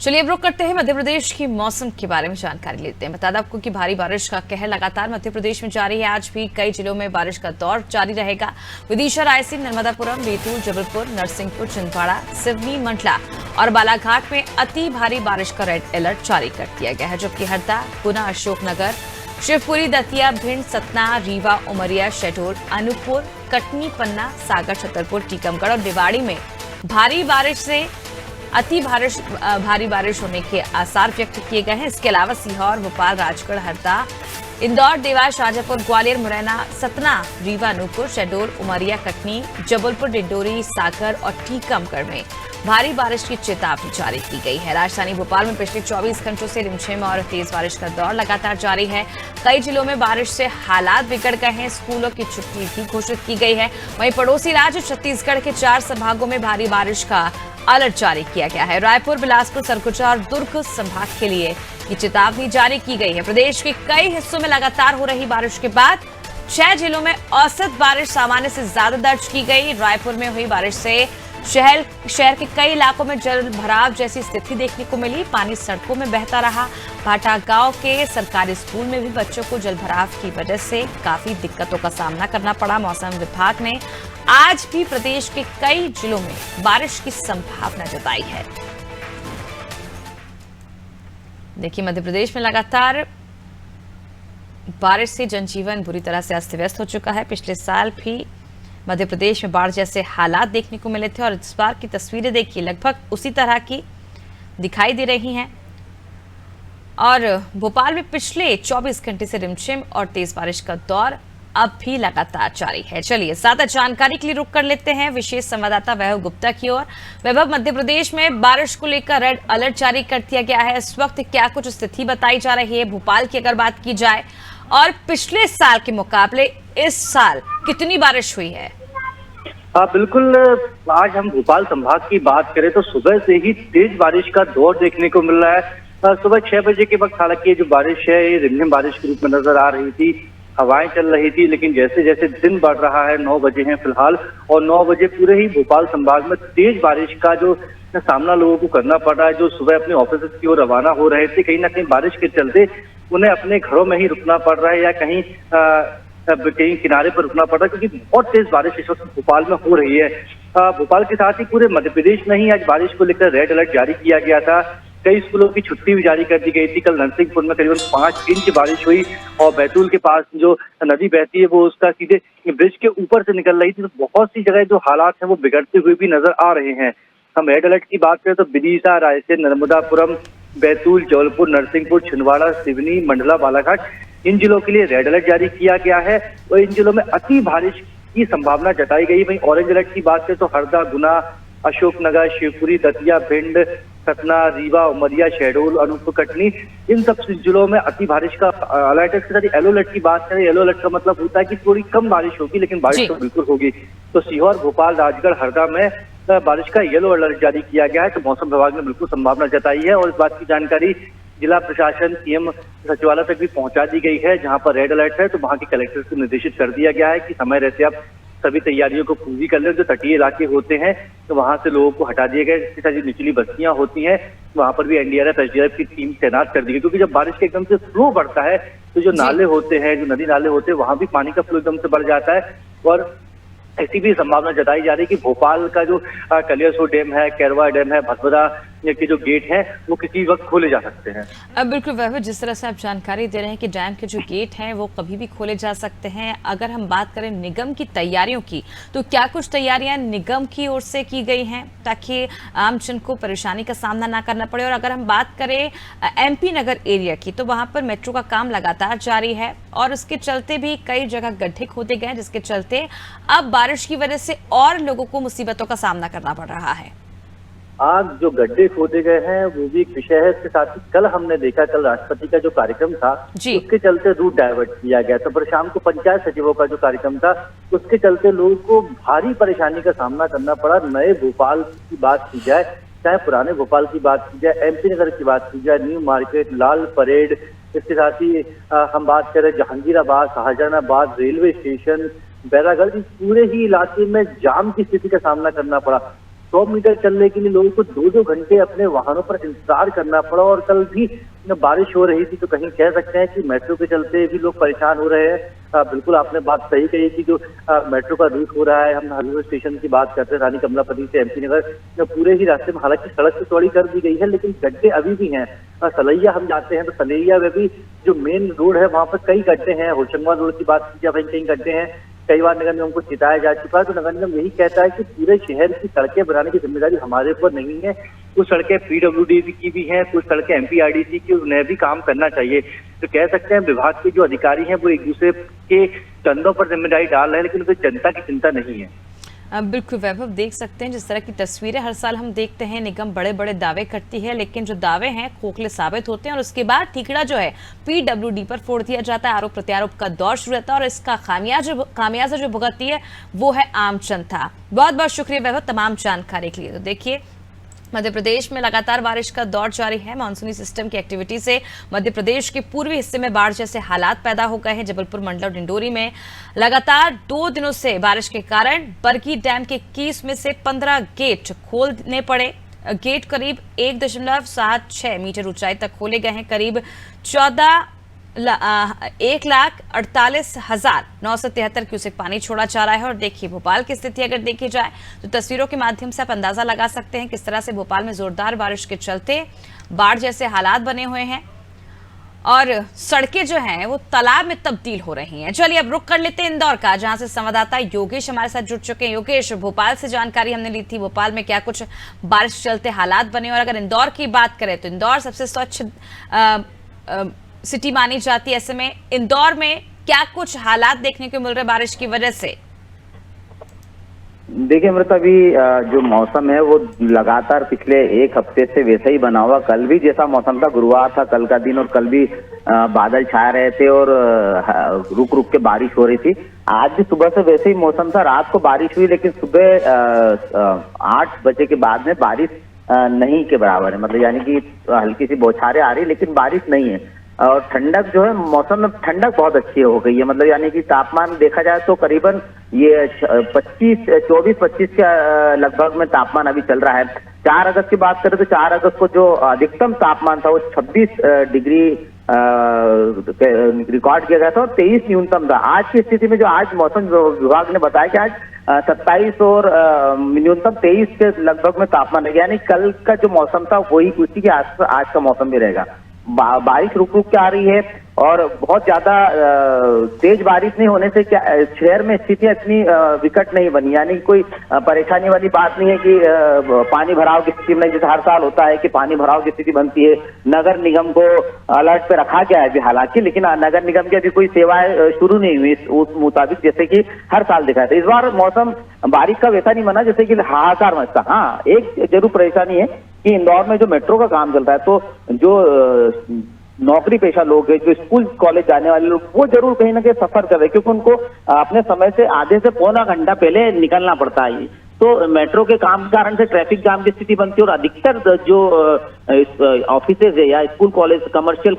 चलिए अब रुक करते हैं मध्य प्रदेश की मौसम के बारे में जानकारी लेते हैं। बता दें आपको कि भारी बारिश का कहर लगातार मध्य प्रदेश में जारी है। आज भी कई जिलों में बारिश का दौर जारी रहेगा। विदिशा, रायसेन, नर्मदापुरम, बैतूल, जबलपुर, नरसिंहपुर, छिंदवाड़ा, सिवनी, मंडला और बालाघाट में अति भारी बारिश का रेड अलर्ट जारी कर दिया गया है, जबकि हरदा, गुना, अशोकनगर, शिवपुरी, दतिया, भिंड, सतना, रीवा, उमरिया, शहडोल, अनूपपुर, कटनी, पन्ना, सागर, छतरपुर, टीकमगढ़ और निवाड़ी में भारी बारिश से भारी बारिश होने के आसार व्यक्त किए गए हैं। इसके अलावा सीहोर, भोपाल, राजगढ़, हरदा, इंदौर, देवास, शाजापुर, ग्वालियर, मुरैना, सतना, रीवा, अनूपपुर, शहडोल, उमरिया, कटनी, जबलपुर, डिंडोरी, सागर और टीकमगढ़ में भारी बारिश की चेतावनी जारी की गई है। राजधानी भोपाल में पिछले 24 घंटों से रिमझिम और तेज बारिश का दौर लगातार जारी है। कई जिलों में बारिश से हालात बिगड़ गए हैं। स्कूलों की छुट्टी भी घोषित की गई है। वहीं पड़ोसी राज्य छत्तीसगढ़ के 4 संभागों में भारी बारिश का अलर्ट जारी किया गया है। रायपुर, बिलासपुर, सरगुजा और दुर्ग संभाग के लिए ये चेतावनी जारी की गई है। प्रदेश के कई हिस्सों में लगातार हो रही बारिश के बाद 6 जिलों में औसत बारिश सामान्य से ज्यादा दर्ज की गई। रायपुर में हुई बारिश से शहर के कई इलाकों में जल भराव जैसी स्थिति देखने को मिली। पानी सड़कों में बहता रहा। भाटा गांव के सरकारी स्कूल में भी बच्चों को जल भराव की वजह से काफी दिक्कतों का सामना करना पड़ा। मौसम विभाग ने आज भी प्रदेश के कई जिलों में बारिश की संभावना जताई है। देखिए, मध्य प्रदेश में लगातार बारिश से जनजीवन बुरी तरह से अस्त व्यस्त हो चुका है। पिछले साल भी मध्य प्रदेश में बाढ़ जैसे हालात देखने को मिले थे और इस बार की तस्वीरें देखिए लगभग उसी तरह की दिखाई दे रही हैं। और भोपाल में पिछले 24 घंटे से रिमझिम और तेज बारिश का दौर अब भी लगातार जारी है। चलिए ज्यादा जानकारी के लिए रुक कर लेते हैं विशेष संवाददाता वैभव गुप्ता की ओर। वैभव, मध्य प्रदेश में बारिश को लेकर रेड अलर्ट जारी कर दिया गया है। इस वक्त क्या कुछ स्थिति बताई जा रही है भोपाल की अगर बात की जाए, और पिछले साल के मुकाबले इस साल कितनी बारिश हुई है? बिल्कुल, आज हम भोपाल संभाग की बात करें तो सुबह से ही तेज बारिश का दौर देखने को मिल रहा है। सुबह 6 बजे के वक्त हालांकि जो बारिश है ये रिमझिम बारिश के रूप में नजर आ रही थी। हवाएं चल रही थी, लेकिन जैसे जैसे दिन बढ़ रहा है, 9 बजे हैं फिलहाल, और 9 बजे पूरे ही भोपाल संभाग में तेज बारिश का जो सामना लोगों को करना पड़ रहा है। जो सुबह अपने ऑफिस की ओर रवाना हो रहे थे, कहीं ना कहीं बारिश के चलते उन्हें अपने घरों में ही रुकना पड़ रहा है या कहीं किनारे पर रुकना पड़ रहा है, क्योंकि बहुत तेज बारिश इस वक्त भोपाल में हो रही है। भोपाल के साथ ही पूरे मध्य प्रदेश में ही आज बारिश को लेकर रेड अलर्ट जारी किया गया था। कई स्कूलों की छुट्टी भी जारी कर दी गई थी। कल नरसिंहपुर में करीबन 5 इंच बारिश हुई और बैतूल के पास जो नदी बहती है वो उसका सीधे ब्रिज के ऊपर से निकल रही थी। तो बहुत सी जगह जो हालात हैं वो बिगड़ते हुए भी नजर आ रहे हैं। हम रेड अलर्ट की बात करें तो विदिशा, रायसेन, नर्मदापुरम, बैतूल, जबलपुर, नरसिंहपुर, छिंदवाड़ा, सिवनी, मंडला, बालाघाट, इन जिलों के लिए रेड अलर्ट जारी किया गया है और इन जिलों में अति बारिश की संभावना जताई गई। वहीं ऑरेंज अलर्ट की बात करें तो हरदा, गुना, अशोकनगर, शिवपुरी, दतिया, भिंड, सतना, रीवा, उमरिया, शहडोल, अनूपपुर, कटनी, इन सब जिलों में अति बारिश का अलर्ट है। इसके साथ येलो अलर्ट की बात करें, येलो अलर्ट का मतलब होता है कि थोड़ी कम बारिश होगी, लेकिन बारिश तो बिल्कुल होगी। तो सीहोर, भोपाल, राजगढ़, हरदा में बारिश का येलो अलर्ट जारी किया गया है। तो मौसम विभाग ने बिल्कुल संभावना जताई है और इस बात की जानकारी जिला प्रशासन, सीएम सचिवालय तक भी पहुंचा दी गई है। जहां पर रेड अलर्ट है तो वहां के कलेक्टर को निर्देशित कर दिया गया है कि समय रहते आप सभी तैयारियों को पूरी कर लें। जो तटीय इलाके होते हैं तो वहां से लोगों को हटा दिया गया। इसके साथ जो निचली बस्तियां होती हैं वहां पर भी एनडीआरएफ, एसडीआरएफ की टीम तैनात कर दी गई, क्योंकि जब बारिश के एकदम से फ्लो बढ़ता है तो जो नाले होते हैं, जो नदी नाले होते हैं, वहां भी पानी का फ्लो एकदम से बढ़ जाता है। और ऐसी भी संभावना जताई जा रही है कि भोपाल का जो कलियासोत डैम है, कैरवा डैम है, भदभदा के जो गेट हैं वो किसी वक्त खोले जा सकते हैं। अब बिल्कुल वैभव, जिस तरह से आप जानकारी दे रहे हैं कि डैम के जो गेट हैं वो कभी भी खोले जा सकते हैं। अगर हम बात करें निगम की तैयारियों की, तो क्या कुछ तैयारियां निगम की ओर से की गई हैं ताकि आम जन को परेशानी का सामना ना करना पड़े? और अगर हम बात करें एमपी नगर एरिया की, तो वहां पर मेट्रो का काम लगातार जारी है और उसके चलते भी कई जगह गड्ढे खोदे गए, जिसके चलते अब बारिश की वजह से और लोगों को मुसीबतों का सामना करना पड़ रहा है। आज जो गड्ढे खोदे गए हैं वो भी एक विषय है। इसके साथ ही कल हमने देखा, कल राष्ट्रपति का जो कार्यक्रम था उसके चलते रूट डाइवर्ट किया गया था। पर शाम को पंचायत सचिवों का जो कार्यक्रम था उसके चलते लोगों को भारी परेशानी का सामना करना पड़ा। नए भोपाल की बात की जाए, चाहे पुराने भोपाल की बात की जाए, एमपी नगर की बात की जाए, न्यू मार्केट, लाल परेड, इसके साथ ही हम बात करें जहांगीराबाद, शाहजहानाबाद, रेलवे स्टेशन, बैरागढ़, इस पूरे ही इलाके में जाम की स्थिति का सामना करना पड़ा। 100 मीटर चलने के लिए लोगों को 2-2 घंटे अपने वाहनों पर इंतजार करना पड़ा। और कल भी बारिश हो रही थी, तो कहीं कह सकते हैं कि मेट्रो के चलते भी लोग परेशान हो रहे हैं। बिल्कुल आपने बात सही कही कि जो मेट्रो का रूट हो रहा है, हम हरिहर स्टेशन की बात करते हैं, रानी कमलापति से MP नगर, पूरे ही रास्ते में हालांकि सड़क तो चौड़ी कर दी गई है, लेकिन गड्ढे अभी भी हैं। सलैया हम जाते हैं तो सलैया में भी जो मेन रोड है वहां पर कई गड्ढे हैं। होशंगाबाद रोड की बात की जाए, कई गड्ढे हैं। कई बार नगर निगम को चिताया जा चुका है, तो नगर निगम यही कहता है कि पूरे शहर की सड़कें बनाने की जिम्मेदारी हमारे ऊपर नहीं है। कुछ सड़कें PWD की भी हैं, कुछ सड़कें MPRDC की, उन्हें भी काम करना चाहिए। तो कह सकते हैं विभाग के जो अधिकारी हैं वो एक दूसरे के कंधों पर जिम्मेदारी डाल रहे हैं, लेकिन उनको जनता की चिंता नहीं है। बिल्कुल वैभव, देख सकते हैं जिस तरह की तस्वीरें हर साल हम देखते हैं, निगम बड़े बड़े दावे करती है, लेकिन जो दावे हैं खोखले साबित होते हैं और उसके बाद ठीकरा जो है PWD पर फोड़ दिया जाता है। आरोप प्रत्यारोप का दौर शुरू रहता है और इसका खामियाजा जो भुगतती है वो है आम जनता। बहुत बहुत शुक्रिया वैभव तमाम जानकारी के लिए। तो देखिए, मध्य प्रदेश में लगातार बारिश का दौर जारी है। मानसूनी सिस्टम की एक्टिविटी से मध्य प्रदेश के पूर्वी हिस्से में बाढ़ जैसे हालात पैदा हो गए हैं। जबलपुर मंडल और डिंडोरी में लगातार 2 दिनों से बारिश के कारण बरगी डैम के 21 में से 15 गेट खोलने पड़े। गेट करीब 1.76 मीटर ऊंचाई तक खोले गए हैं। करीब 1,48,973 क्यूसेक पानी छोड़ा जा रहा है। और देखिए भोपाल की स्थिति अगर देखी जाए तो तस्वीरों के माध्यम से आप अंदाजा लगा सकते हैं किस तरह से भोपाल में जोरदार बारिश के चलते बाढ़ जैसे हालात बने हुए हैं और सड़कें जो हैं वो तालाब में तब्दील हो रही हैं। चलिए अब रुक कर लेते हैं इंदौर का, जहां से संवाददाता योगेश हमारे साथ जुड़ चुके हैं। योगेश, भोपाल से जानकारी हमने ली थी, भोपाल में क्या कुछ बारिश चलते हालात बने, और अगर इंदौर की बात करें तो इंदौर सबसे स्वच्छ सिटी मानी जाती है। ऐसे में इंदौर में क्या कुछ हालात देखने को मिल रहे बारिश की वजह से? देखिए अमृता, अभी जो मौसम है वो लगातार पिछले 1 हफ्ते से वैसा ही बना हुआ। कल भी जैसा मौसम था, गुरुवार था कल का दिन, और कल भी बादल छाए रहे थे और रुक रुक के बारिश हो रही थी। आज भी सुबह से वैसे ही मौसम था। रात को बारिश हुई, लेकिन सुबह 8 बजे के बाद में बारिश नहीं के बराबर है। मतलब यानी कि हल्की सी बौछारें आ रही, लेकिन बारिश नहीं है। और ठंडक जो है, मौसम में ठंडक बहुत अच्छी हो गई है। मतलब यानी कि तापमान देखा जाए तो करीबन ये 24-25 के लगभग में तापमान अभी चल रहा है। 4 अगस्त की बात करें तो 4 अगस्त को जो अधिकतम तापमान था वो 26 डिग्री रिकॉर्ड किया गया था और 23 न्यूनतम था। आज की स्थिति में जो आज मौसम विभाग ने बताया कि आज 27 और न्यूनतम 23 के लगभग में तापमान रहेगा। यानी कल का जो मौसम था वही उसी के आसपास आज का मौसम भी रहेगा। बारिश रुक रुक के आ रही है और बहुत ज्यादा तेज बारिश नहीं होने से क्या शहर में स्थितियां इतनी विकट नहीं बनी। यानी कोई परेशानी वाली बात नहीं है कि पानी भराव की स्थिति में, जैसे हर साल होता है कि पानी भराव की स्थिति बनती है। नगर निगम को अलर्ट पे रखा गया है अभी हालांकि, लेकिन नगर निगम की अभी कोई सेवाएं शुरू नहीं हुई उस मुताबिक जैसे कि हर साल दिखाया था। इस बार मौसम बारिश का वैसा नहीं बना जैसे कि हाहाकार मचता। हाँ, एक जरूर परेशानी है कि इंदौर में जो मेट्रो का काम चल रहा है, तो जो नौकरी पेशा लोग हैं, जो स्कूल कॉलेज जाने वाले लोग, वो जरूर कहीं ना कहीं सफर कर रहे हैं, क्योंकि उनको अपने समय से आधे से पौना घंटा पहले निकलना पड़ता है। तो मेट्रो के काम के कारण से ट्रैफिक जाम की स्थिति बनती है और अधिकतर जो ऑफिसेज है या स्कूल कॉलेज कमर्शियल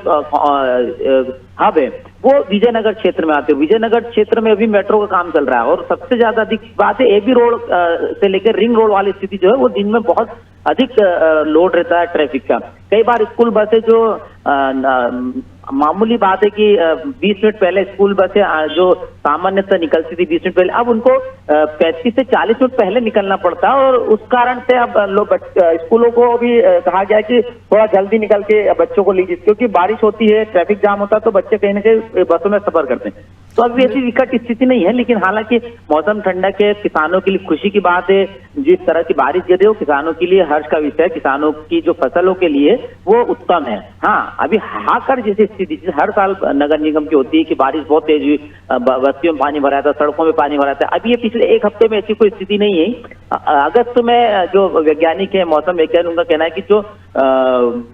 हब है वो विजयनगर क्षेत्र में आते हैं। विजयनगर क्षेत्र में अभी मेट्रो का काम चल रहा है और सबसे ज्यादा अधिक बात है AB रोड से लेकर रिंग रोड वाली स्थिति जो है वो दिन में बहुत अधिक लोड रहता है ट्रैफिक का। कई बार स्कूल बसें जो मामूली बात है कि 20 मिनट पहले स्कूल बसें जो सामान्यतः निकलती थी 20 मिनट पहले, अब उनको 35 से 40 मिनट पहले निकलना पड़ता है और उस कारण से अब लोग स्कूलों को भी कहा गया कि थोड़ा जल्दी निकल के बच्चों को लीजिए, क्योंकि बारिश होती है, ट्रैफिक जाम होता है, तो बच्चे कहीं ना कहीं बसों में सफर करते हैं। तो अभी ऐसी विकट स्थिति नहीं है, लेकिन हालांकि मौसम ठंडक है, किसानों के लिए खुशी की बात है। जिस तरह की बारिश गिर रही हो किसानों के लिए हर्ष का विषय है। किसानों की जो फसलों के लिए वो उत्तम है। हाँ, अभी हाहाकार जैसी स्थिति हर साल नगर निगम की होती है कि बारिश बहुत तेज हुई, बस्तियों में पानी भरा था, सड़कों में पानी भरा था। अभी ये पिछले 1 हफ्ते में ऐसी कोई स्थिति नहीं है। अगस्त में जो वैज्ञानिक है, मौसम वैज्ञानिक, उनका कहना है कि जो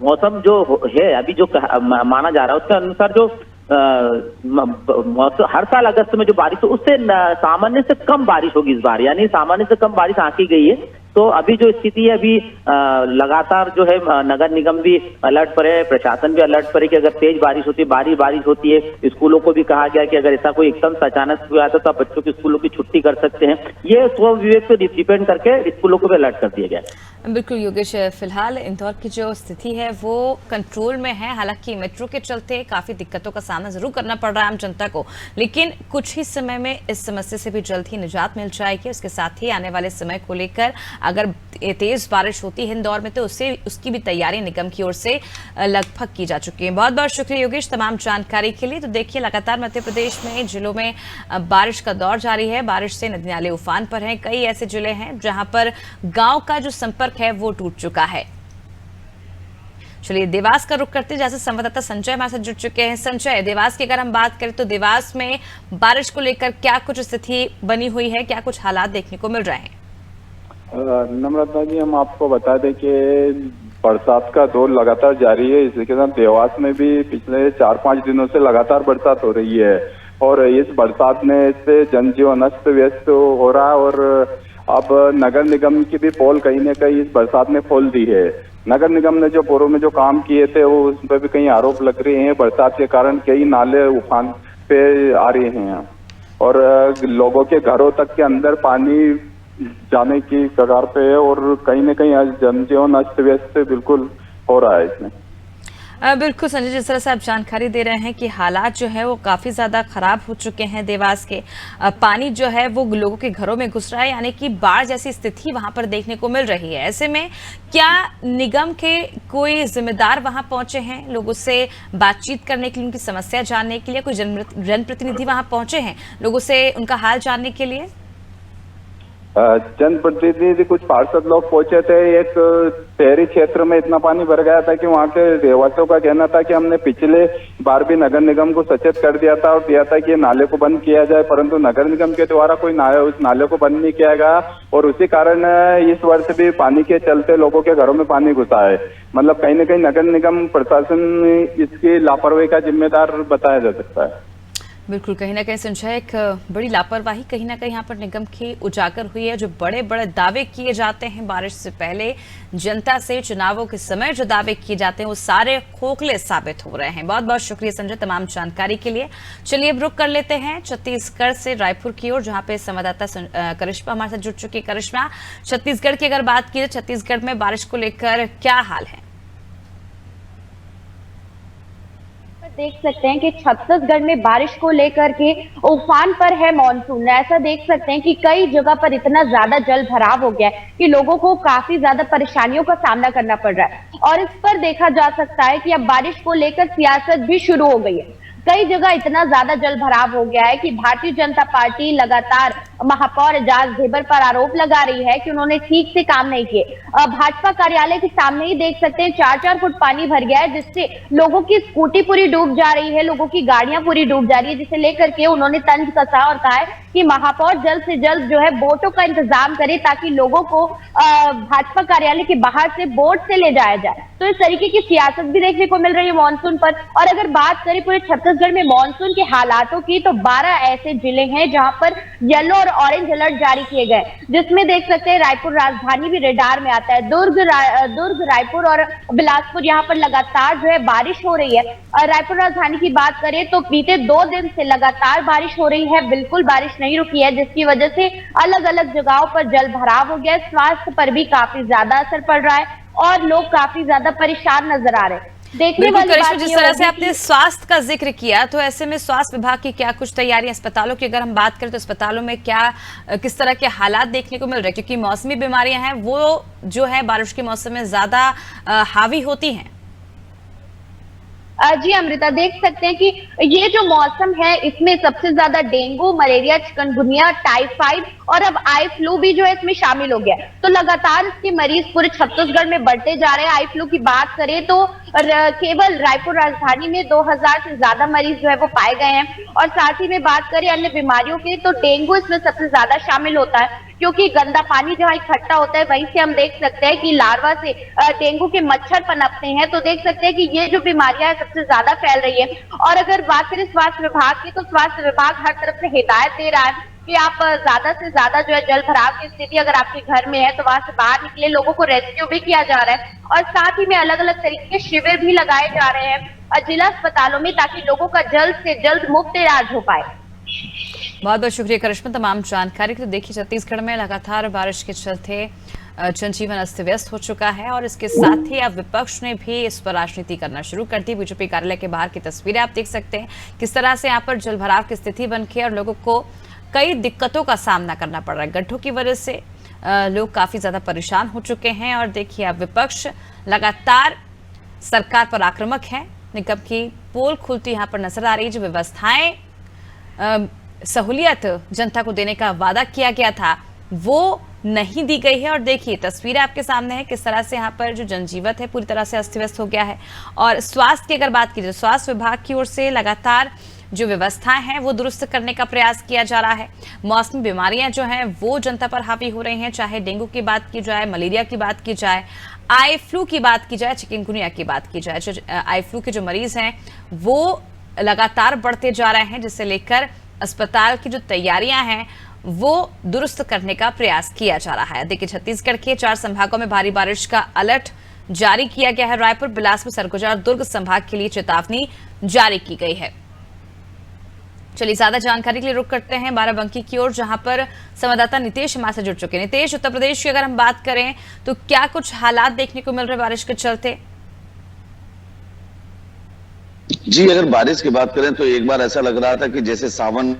मौसम जो है अभी जो माना जा रहा है उसके अनुसार जो हर साल अगस्त में जो बारिश हो उससे सामान्य से कम बारिश होगी इस बार। यानी सामान्य से कम बारिश आंकी गई है तो अभी जो स्थिति है, अभी लगातार जो है नगर निगम भी अलर्ट पर है, प्रशासन भी अलर्ट पर है कि अगर तेज बारिश होती है, भारी बारिश होती है, स्कूलों को भी कहा गया कि अगर ऐसा कोई एकदम से अचानक हुआ तो आप बच्चों की स्कूलों की छुट्टी कर सकते हैं। ये स्व विवेक पे डिपेंड करके स्कूलों को भी अलर्ट कर दिया गया है। बिल्कुल योगेश, फिलहाल इंदौर की जो स्थिति है वो कंट्रोल में है। हालांकि मेट्रो के चलते काफी दिक्कतों का सामना जरूर करना पड़ रहा है आम जनता को, लेकिन कुछ ही समय में इस समस्या से भी जल्द ही निजात मिल जाएगी। उसके साथ ही आने वाले समय को लेकर अगर तेज बारिश होती है इंदौर में तो उसकी भी तैयारी निगम की ओर से लगभग की जा चुकी है। बहुत बहुत शुक्रिया योगेश तमाम जानकारी के लिए। तो देखिए, लगातार मध्य प्रदेश में जिलों में बारिश का दौर जारी है। बारिश से नदी नाले उफान पर हैं। कई ऐसे जिले हैं जहां पर गांव का जो संपर्क है वो टूट चुका है। चलिए देवास का रुख करते, जैसे संवाददाता संजय हमारे साथ जुड़ चुके हैं। संजय, देवास की अगर हम बात करें तो देवास में बारिश को लेकर क्या कुछ स्थिति बनी हुई है, क्या कुछ हालात देखने को मिल रहे हैं? नम्रता जी, हम आपको बता दें कि बरसात का दौर लगातार जारी है। इसके साथ देवास में भी पिछले 4-5 दिनों से लगातार बरसात हो रही है और इस बरसात में से जनजीवन अस्त व्यस्त हो रहा है और अब नगर निगम की भी पोल कहीं न कहीं इस बरसात ने खोल दी है। नगर निगम ने जो पूर्व में जो काम किए थे वो उस पर भी कई आरोप लग रहे हैं। बरसात के कारण कई नाले उफान पे आ रहे हैं और लोगों के घरों तक के अंदर पानी जाने की कगार पे है और कहीं न कहीं जनजीवन अस्त व्यस्त बिल्कुल हो रहा है इसमें। बिल्कुल संजय, जिस तरह से आप जानकारी दे रहे हैं कि हालात जो है वो काफी ज्यादा खराब हो चुके हैं देवास के। पानी जो है वो लोगों के घरों में घुस रहा है, यानी कि बाढ़ जैसी स्थिति वहां पर देखने को मिल रही है। ऐसे में क्या निगम के कोई जिम्मेदार वहां पहुंचे हैं लोगों से बातचीत करने के लिए, उनकी समस्या जानने के लिए? कोई जनप्रतिनिधि वहां पहुंचे हैं लोगों से उनका हाल जानने के लिए? जनप्रतिनिधि कुछ पार्षद लोग पहुंचे थे। एक शहरी क्षेत्र में इतना पानी भर गया था कि वहां के रहवासियों का कहना था कि हमने पिछले बार भी नगर निगम को सचेत कर दिया था और दिया था कि नाले को बंद किया जाए, परंतु नगर निगम के द्वारा कोई उस नाले को बंद नहीं किया गया और उसी कारण इस वर्ष भी पानी के चलते लोगों के घरों में पानी घुसा है। मतलब कहीं न कहीं नगर निगम प्रशासन इसकी लापरवाही का जिम्मेदार बताया जा सकता है। बिल्कुल, कहीं ना कहीं संजय एक बड़ी लापरवाही कहीं ना कहीं यहाँ पर निगम की उजागर हुई है। जो बड़े बड़े दावे किए जाते हैं बारिश से पहले जनता से, चुनावों के समय जो दावे किए जाते हैं वो सारे खोखले साबित हो रहे हैं। बहुत बहुत शुक्रिया संजय तमाम जानकारी के लिए। चलिए अब रुक कर लेते हैं छत्तीसगढ़ से रायपुर की ओर, जहां पे संवाददाता करिश्मा हमारे साथ जुड़ चुकी है। करिश्मा, छत्तीसगढ़ की अगर बात की तो छत्तीसगढ़ में बारिश को लेकर क्या हाल है? देख सकते हैं कि छत्तीसगढ़ में बारिश को लेकर के उफान पर है मॉनसून। ऐसा देख सकते हैं कि कई जगह पर इतना ज्यादा जल भराव हो गया है कि लोगों को काफी ज्यादा परेशानियों का सामना करना पड़ रहा है और इस पर देखा जा सकता है कि अब बारिश को लेकर सियासत भी शुरू हो गई है। कई जगह इतना ज्यादा जल भराव हो गया है कि भारतीय जनता पार्टी लगातार महापौर एजाज ढेबर पर आरोप लगा रही है कि उन्होंने ठीक से काम नहीं किए। भाजपा कार्यालय के सामने ही देख सकते हैं 4-4 फुट पानी भर गया है, जिससे लोगों की स्कूटी पूरी डूब जा रही है, लोगों की गाड़ियां पूरी डूब जा रही है, जिसे लेकर के उन्होंने तंज कसा और कहा है कि महापौर जल्द से जल्द जो है बोटों का इंतजाम करे ताकि लोगों को भाजपा कार्यालय के बाहर से बोट से ले जाया जाए। तो इस तरीके की सियासत भी देखने को मिल रही है मानसून पर। और अगर बात करें पूरे छत्तीसगढ़ में मानसून के हालातों की तो 12 ऐसे जिले हैं जहां पर येलो और ऑरेंज अलर्ट जारी किए गए, जिसमें देख सकते हैं रायपुर राजधानी भी रेडार में आता है। दुर्ग, रायपुर और बिलासपुर यहाँ पर लगातार जो है बारिश हो रही है। रायपुर राजधानी की बात करें तो बीते 2 दिन से लगातार बारिश हो रही है, बिल्कुल बारिश नहीं रुकी है, जिसकी वजह से अलग अलग जगहों पर जल भराव हो गया है। स्वास्थ्य पर भी काफी ज्यादा असर पड़ रहा है और लोग काफी ज्यादा परेशान नजर आ रहे हैं। देखने वाली बात जिस तरह से आपने स्वास्थ्य का जिक्र किया, तो ऐसे में स्वास्थ्य विभाग की क्या कुछ तैयारियां, अस्पतालों की अगर हम बात करें तो अस्पतालों में क्या किस तरह के हालात देखने को मिल रहे हैं? क्योंकि मौसमी बीमारियां हैं वो जो है बारिश के मौसम में ज्यादा हावी होती हैं। जी अमृता, देख सकते हैं कि ये जो मौसम है इसमें सबसे ज्यादा डेंगू, मलेरिया, चिकनगुनिया, टाइफाइड और अब आई फ्लू भी जो है इसमें शामिल हो गया। तो लगातार इसके मरीज पूरे छत्तीसगढ़ में बढ़ते जा रहे हैं। आई फ्लू की बात करें तो केवल रायपुर राजधानी में 2000 से ज्यादा मरीज जो है वो पाए गए हैं। और साथ ही में बात करें अन्य बीमारियों की तो डेंगू इसमें सबसे ज्यादा शामिल होता है, क्योंकि गंदा पानी जहाँ इकट्ठा होता है वहीं से हम देख सकते हैं कि लार्वा से डेंगू के मच्छर पनपते हैं। तो देख सकते हैं कि ये जो बीमारियां सबसे ज्यादा फैल रही है। और अगर बात करें स्वास्थ्य विभाग की तो स्वास्थ्य विभाग हर तरफ से हिदायत दे रहा है कि आप ज्यादा से ज्यादा जो है जल भराव की स्थिति अगर आपके घर में है तो वहां से बाहर निकले, लोगों को रेस्क्यू भी किया जा रहा है और साथ ही में अलग अलग तरीके के शिविर भी लगाए जा रहे हैं जिला अस्पतालों में, ताकि लोगों का जल्द से जल्द मुफ्त इलाज हो पाए। बहुत बहुत शुक्रिया करिश्मा तमाम जानकारी के लिए। देखिए, छत्तीसगढ़ में लगातार बारिश के चलते जनजीवन अस्त व्यस्त हो चुका है और इसके साथ ही अब विपक्ष ने भी इस पर राजनीति करना शुरू कर दी। बीजेपी कार्यालय के बाहर की तस्वीरें आप देख सकते हैं किस तरह से यहाँ पर जलभराव की स्थिति बन के और लोगों को कई दिक्कतों का सामना करना पड़ रहा है। गड्ढों की वजह से लोग काफी ज्यादा परेशान हो चुके हैं और देखिए अब विपक्ष लगातार सरकार पर आक्रामक है। निगम की पोल खुलती यहाँ पर नजर आ रही है। जो व्यवस्थाएं सहूलियत जनता को देने का वादा किया गया था वो नहीं दी गई है और देखिए तस्वीरें आपके सामने है किस तरह से यहाँ पर जो जनजीवन है पूरी तरह से अस्त व्यस्त हो गया है। और स्वास्थ्य की अगर बात की जाए, स्वास्थ्य विभाग की ओर से लगातार जो व्यवस्थाएं हैं वो दुरुस्त करने का प्रयास किया जा रहा है। मौसमी बीमारियां जो हैं वो जनता पर हावी हो रही हैं, चाहे डेंगू की बात की जाए, मलेरिया की बात की जाए, आई फ्लू की बात की जाए, चिकनगुनिया की बात की जाए। जो आई फ्लू के जो मरीज हैं वो लगातार बढ़ते जा रहे हैं, जिसे लेकर अस्पताल की जो तैयारियां हैं वो दुरुस्त करने का प्रयास किया जा रहा है। देखिए, छत्तीसगढ़ के 4 संभागों में भारी बारिश का अलर्ट जारी किया गया है। रायपुर, बिलासपुर, सरगुजा और दुर्ग संभाग के लिए चेतावनी जारी की गई है। चलिए ज्यादा जानकारी के लिए रुक करते हैं बाराबंकी की ओर, जहां पर संवाददाता नितेश हमारे से जुड़ चुके हैं। नितेश, उत्तर प्रदेश की अगर हम बात करें तो क्या कुछ हालात देखने को मिल रहे बारिश के चलते? जी, अगर बारिश की बात करें तो एक बार ऐसा लग रहा था कि जैसे सावन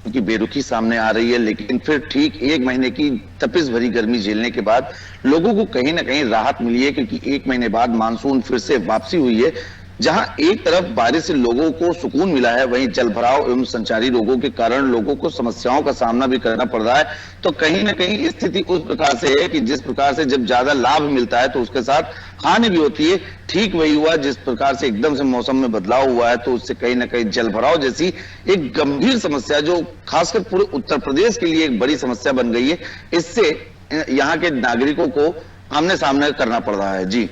की बेरुखी सामने आ रही है, लेकिन फिर ठीक 1 महीने की तपिश भरी गर्मी झेलने के बाद लोगों को कहीं ना कहीं राहत मिली है, क्योंकि 1 महीने बाद मानसून फिर से वापसी हुई है। जहां एक तरफ बारिश से लोगों को सुकून मिला है, वहीं जलभराव एवं संचारी रोगों के कारण लोगों को समस्याओं का सामना भी करना पड़ रहा है। तो कहीं ना कहीं स्थिति उस प्रकार से है कि जिस प्रकार से जब ज्यादा लाभ मिलता है तो उसके साथ हानि भी होती है। ठीक वही हुआ, जिस प्रकार से एकदम से मौसम में बदलाव हुआ है तो उससे कहीं ना कहीं जलभराव जैसी एक गंभीर समस्या जो खासकर पूरे उत्तर प्रदेश के लिए एक बड़ी समस्या बन गई है, इससे यहाँ के नागरिकों को आमने सामने करना पड़ रहा है। जी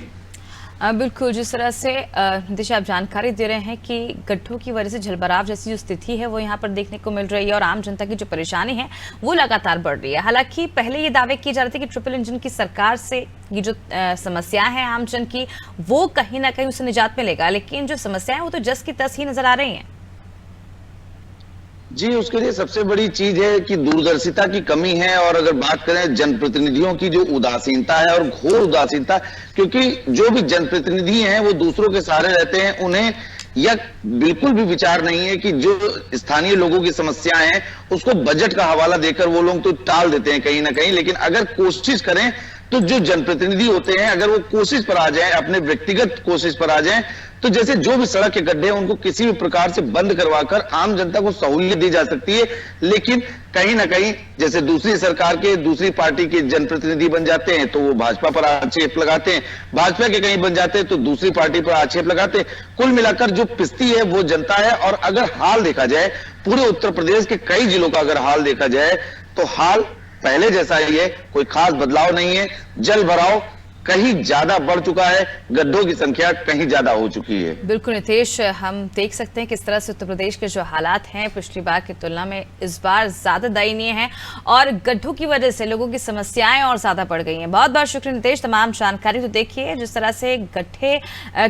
बिल्कुल, जिस तरह से नितिश आप जानकारी दे रहे हैं कि गड्ढों की वजह से जलभराव जैसी जो स्थिति है वो यहाँ पर देखने को मिल रही है और आम जनता की जो परेशानी है वो लगातार बढ़ रही है। हालांकि पहले ये दावे किए जा रहे थे कि ट्रिपल इंजन की सरकार से ये जो समस्याएं हैं आम जन की वो कहीं ना कहीं उसे निजात मिलेगा, लेकिन जो समस्याएं वो तो जस की तस ही नजर आ रही हैं। जी, उसके लिए सबसे बड़ी चीज है कि दूरदर्शिता की कमी है। और अगर बात करें जनप्रतिनिधियों की जो उदासीनता है और घोर उदासीनता, क्योंकि जो भी जनप्रतिनिधि हैं वो दूसरों के सहारे रहते हैं, उन्हें यह बिल्कुल भी विचार नहीं है कि जो स्थानीय लोगों की समस्याएं हैं उसको बजट का हवाला देकर वो लोग तो टाल देते हैं कहीं ना कहीं। लेकिन अगर कोशिश करें तो जो जनप्रतिनिधि होते हैं अगर वो कोशिश पर आ जाए, अपने व्यक्तिगत कोशिश पर आ जाए, तो जैसे जो भी सड़क के गड्ढे हैं उनको किसी भी प्रकार से बंद करवाकर आम जनता को सहूलियत दी जा सकती है। लेकिन कहीं ना कहीं जैसे दूसरी सरकार के दूसरी पार्टी के जनप्रतिनिधि बन जाते हैं तो वो भाजपा पर आक्षेप लगाते हैं, भाजपा के कहीं बन जाते हैं तो दूसरी पार्टी पर आक्षेप लगाते हैं। कुल मिलाकर जो पिसती है वो जनता है। और अगर हाल देखा जाए पूरे उत्तर प्रदेश के कई जिलों का अगर हाल देखा जाए तो हाल पहले जैसा ही है, कोई खास बदलाव नहीं है। जल भराव कहीं ज्यादा बढ़ चुका है, गड्ढों की संख्या कहीं ज्यादा हो चुकी है। बिल्कुल नितेश, हम देख सकते हैं किस तरह से उत्तर प्रदेश के जो हालात हैं पिछली बार की तुलना में इस बार ज्यादा दयनीय हैं और गड्ढों की वजह से लोगों की समस्याएं और ज्यादा बढ़ गई हैं। बहुत बहुत शुक्रिया नितेश, तमाम जानकारी। तो देखिए जिस तरह से गड्ढे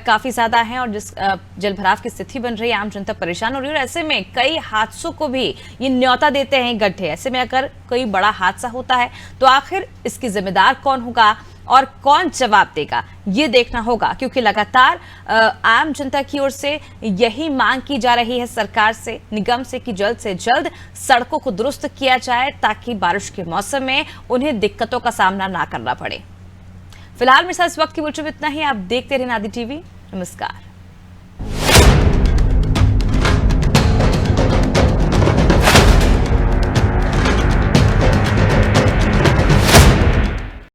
काफी ज्यादा हैं और जिस जलभराव की स्थिति बन रही है, आम जनता परेशान हो रही है और ऐसे में कई हादसों को भी ये न्योता देते हैं गड्ढे। ऐसे में अगर कोई बड़ा हादसा होता है तो आखिर इसकी जिम्मेदार कौन होगा और कौन जवाब देगा ये देखना होगा, क्योंकि लगातार आम जनता की ओर से यही मांग की जा रही है सरकार से, निगम से, कि जल्द से जल्द सड़कों को दुरुस्त किया जाए ताकि बारिश के मौसम में उन्हें दिक्कतों का सामना ना करना पड़े। फिलहाल मेरे साथ इस वक्त की बुलेटिन में इतना ही। आप देखते रहिए नादी टीवी। नमस्कार।